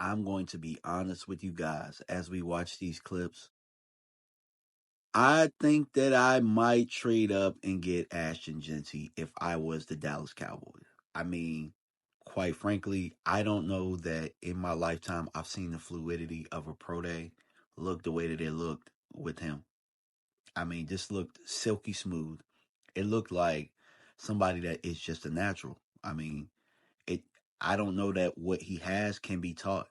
I'm going to be honest with you guys as we watch these clips. I think that I might trade up and get Ashton Jeanty if I was the Dallas Cowboys. I mean, quite frankly, I don't know that in my lifetime I've seen the fluidity of a pro day look the way that it looked with him. I mean, this looked silky smooth. It looked like somebody that is just a natural. I mean, it I don't know that what he has can be taught.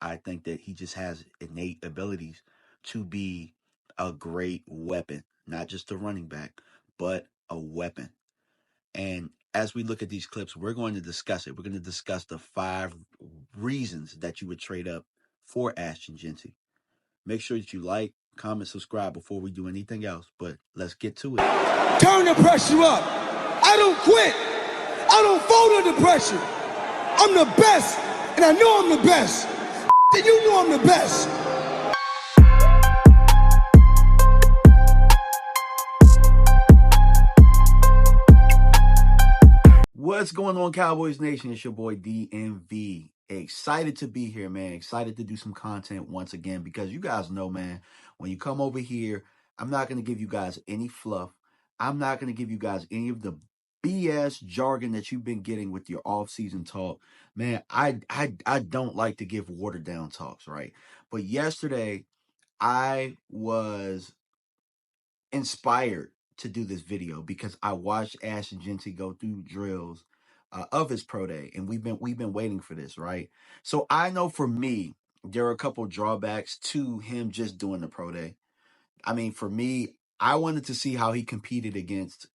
I think that he just has innate abilities to be a great weapon, not just a running back, but a weapon. And as we look at these clips, we're going to discuss it. We're going to discuss the 5 reasons that you would trade up for Ashton Jeanty. Make sure that you like, comment, subscribe before we do anything else. But let's get to it. Turn the pressure up. I don't quit. I don't fold under pressure. I'm the best, and I know I'm the best. And you know I'm the best. What's going on, Cowboys Nation? It's your boy DMV. Excited to be here, man. Excited to do some content once again because you guys know, man, when you come over here, I'm not going to give you guys any fluff. I'm not going to give you guys any of the BS jargon that you've been getting with your off-season talk. Man, I don't like to give watered down talks, right? But yesterday, I was inspired to do this video because I watched Ashton Jeanty go through drills of his pro day, and we've been waiting for this, right? So I know for me, there are a couple drawbacks to him just doing the pro day. I mean, for me, I wanted to see how he competed against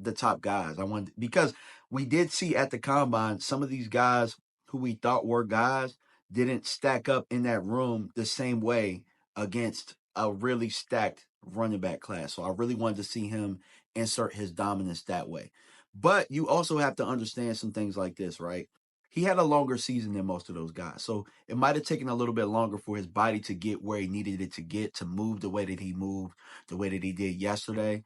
the top guys. I wanted because we did see at the combine some of these guys who we thought were guys didn't stack up in that room the same way against a really stacked running back class. So I really wanted to see him insert his dominance that way. But you also have to understand some things like this, right? He had a longer season than most of those guys. So it might have taken a little bit longer for his body to get where he needed it to get, to move the way that he moved, the way that he did yesterday,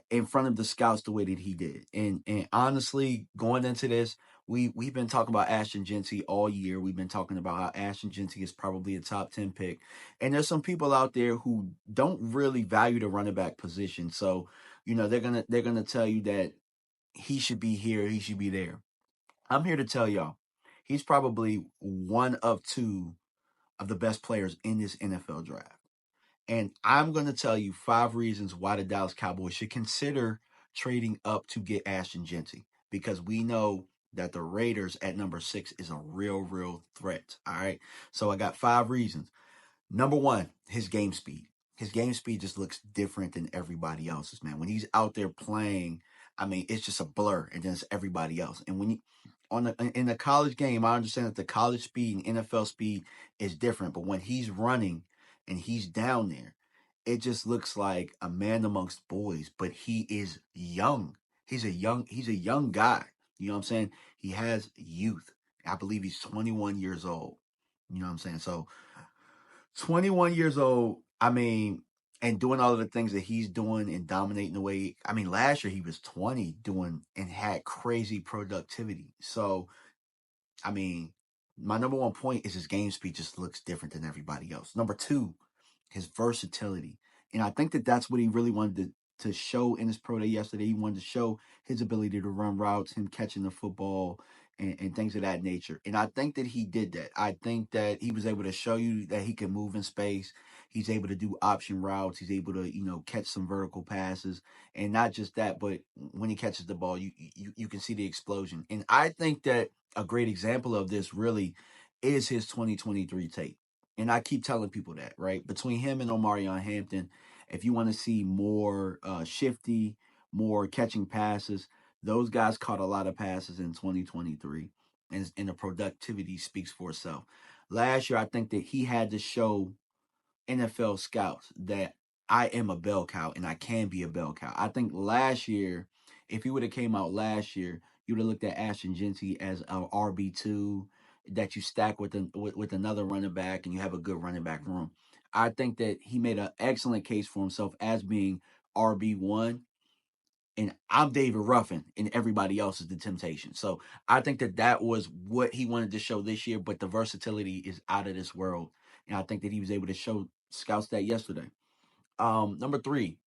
in front of the scouts the way that he did. And honestly, going into this, we've been talking about Ashton Jeanty all year. We've been talking about how Ashton Jeanty is probably a top 10 pick. And there's some people out there who don't really value the running back position. So, they're gonna tell you that he should be here, he should be there. I'm here to tell y'all, he's probably one of 2 of the best players in this NFL draft. And I'm going to tell you 5 reasons why the Dallas Cowboys should consider trading up to get Ashton Jeanty, because we know that the Raiders at number 6 is a real threat. All right. So I got 5 reasons. Number 1, his game speed. His game speed just looks different than everybody else's, man. When he's out there playing, I mean, it's just a blur and then it's everybody else. And when you in the college game, I understand that the college speed and NFL speed is different, but when he's running and he's down there, it just looks like a man amongst boys, but he is young. He's a young guy. You know what I'm saying? He has youth. I believe he's 21 years old. You know what I'm saying? So 21 years old, I mean, and doing all of the things that he's doing and dominating the way, I mean, last year he was 20 doing and had crazy productivity. So, I mean, my number 1 point is his game speed just looks different than everybody else. Number 2, his versatility. And I think that that's what he really wanted to show in his pro day yesterday. He wanted to show his ability to run routes, him catching the football, and things of that nature. And I think that he did that. I think that he was able to show you that he can move in space. He's able to do option routes. He's able to, catch some vertical passes. And not just that, but when he catches the ball, you can see the explosion. And I think that a great example of this really is his 2023 tape. And I keep telling people that, right? Between him and Omarion Hampton, if you want to see more shifty, more catching passes, those guys caught a lot of passes in 2023. And the productivity speaks for itself. Last year, I think that he had to show NFL scouts that I am a bell cow and I can be a bell cow. I think last year, if he would have came out last year, you would have looked at Ashton Jeanty as a RB2 that you stack with another running back and you have a good running back room. I think that he made an excellent case for himself as being RB1, and I'm David Ruffin, and everybody else is the Temptation. So I think that was what he wanted to show this year, but the versatility is out of this world, and I think that he was able to show scouts that yesterday. Number 3,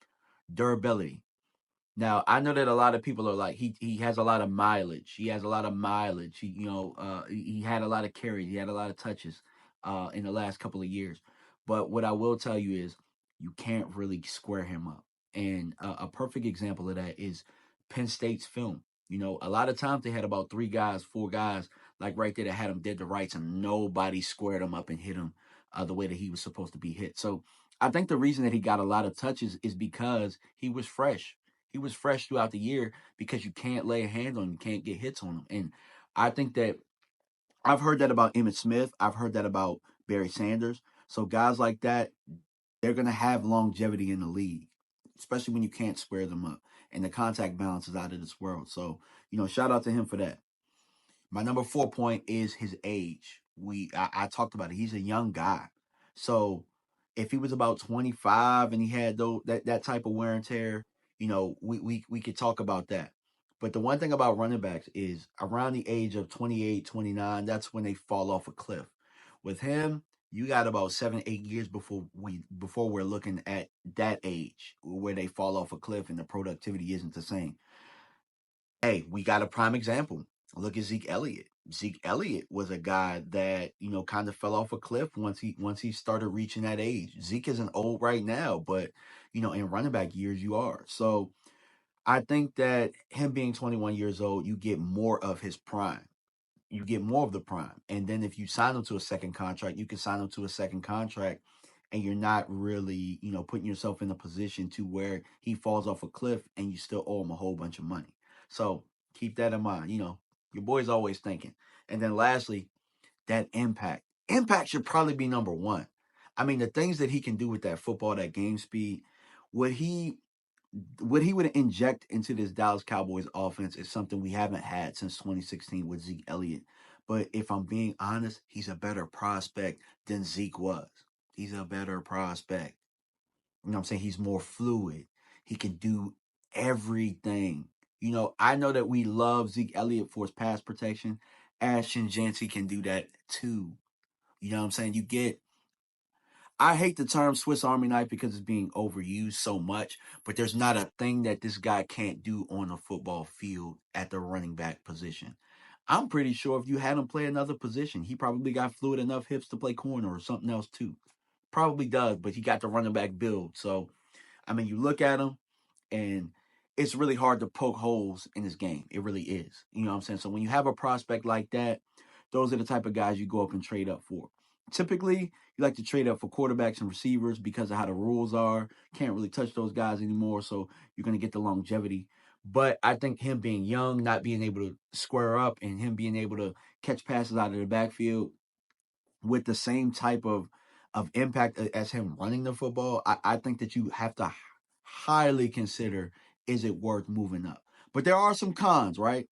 durability. Now, I know that a lot of people are like, he has a lot of mileage. He has a lot of mileage. He had a lot of carries. He had a lot of touches in the last couple of years. But what I will tell you is you can't really square him up. And a perfect example of that is Penn State's film. A lot of times they had about 3 guys, 4 guys, like right there that had him dead to rights, and nobody squared him up and hit him the way that he was supposed to be hit. So I think the reason that he got a lot of touches is because he was fresh. He was fresh throughout the year because you can't lay a hand on him, you can't get hits on him. And I think that I've heard that about Emmitt Smith. I've heard that about Barry Sanders. So guys like that, they're going to have longevity in the league, especially when you can't square them up. And the contact balance is out of this world. So, shout out to him for that. My number 4 point is his age. I talked about it. He's a young guy. So if he was about 25 and he had that type of wear and tear, we could talk about that. But the one thing about running backs is around the age of 28, 29, that's when they fall off a cliff. With him, you got about 7, 8 years before we're looking at that age where they fall off a cliff and the productivity isn't the same. Hey, we got a prime example. Look at Zeke Elliott. Zeke Elliott was a guy that, kind of fell off a cliff once he started reaching that age. Zeke isn't old right now, but in running back years you are. So I think that him being 21 years old, you get more of his prime. You get more of the prime. And then if you sign him to a second contract, you can sign him to a second contract and you're not really, putting yourself in a position to where he falls off a cliff and you still owe him a whole bunch of money. So keep that in mind. Your boy's always thinking. And then lastly, that impact. Impact should probably be number 1. I mean, the things that he can do with that football, that game speed, what he would inject into this Dallas Cowboys offense is something we haven't had since 2016 with Zeke Elliott. But if I'm being honest, he's a better prospect than Zeke was. He's a better prospect. You know what I'm saying? He's more fluid. He can do everything. I know that we love Zeke Elliott for his pass protection. Ashton Jeanty can do that too. You know what I'm saying? I hate the term Swiss Army knife because it's being overused so much, but there's not a thing that this guy can't do on a football field at the running back position. I'm pretty sure if you had him play another position, he probably got fluid enough hips to play corner or something else too. Probably does, but he got the running back build. So, I mean, you look at him and it's really hard to poke holes in his game. It really is. You know what I'm saying? So when you have a prospect like that, those are the type of guys you go up and trade up for. Typically, you like to trade up for quarterbacks and receivers because of how the rules are. Can't really touch those guys anymore, so you're going to get the longevity. But I think him being young, not being able to square up, and him being able to catch passes out of the backfield with the same type of impact as him running the football, I think that you have to highly consider, is it worth moving up? But there are some cons, right?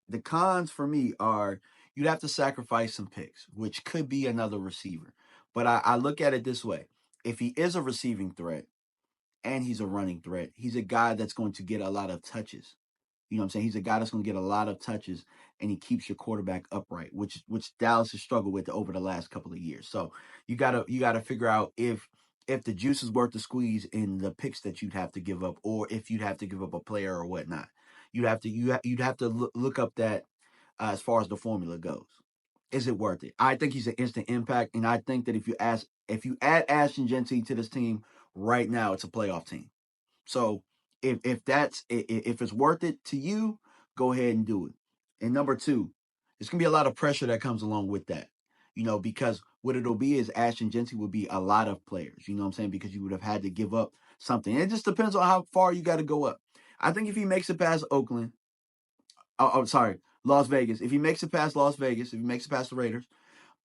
The cons for me are you'd have to sacrifice some picks, which could be another receiver. But I look at it this way. If he is a receiving threat and he's a running threat, he's a guy that's going to get a lot of touches. You know what I'm saying? He's a guy that's going to get a lot of touches and he keeps your quarterback upright, which Dallas has struggled with over the last couple of years. So you gotta figure out if the juice is worth the squeeze in the picks that you'd have to give up, or if you'd have to give up a player or whatnot. You'd have to look up that as far as the formula goes. Is it worth it? I think he's an instant impact, and I think that if you add Ashton Jeanty to this team right now, it's a playoff team. So if it's worth it to you, go ahead and do it. And number 2, there's gonna be a lot of pressure that comes along with that. Because what it'll be is Ashton Jeanty will be a lot of players. You know what I'm saying? Because you would have had to give up something. And it just depends on how far you got to go up. I think if he makes it past Oakland, sorry, Las Vegas. If he makes it past Las Vegas, if he makes it past the Raiders,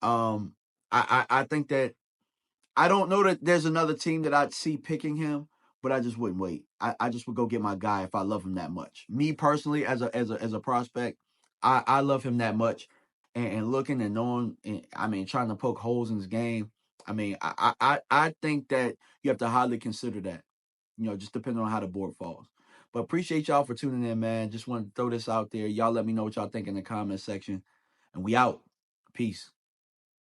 I think that I don't know that there's another team that I'd see picking him, but I just wouldn't wait. I just would go get my guy if I love him that much. Me personally, as a prospect, I love him that much, and looking and knowing, and, I mean, trying to poke holes in his game. I mean, I think that you have to highly consider that. Just depending on how the board falls. But appreciate y'all for tuning in, man. Just want to throw this out there. Y'all let me know what y'all think in the comment section. And we out. Peace.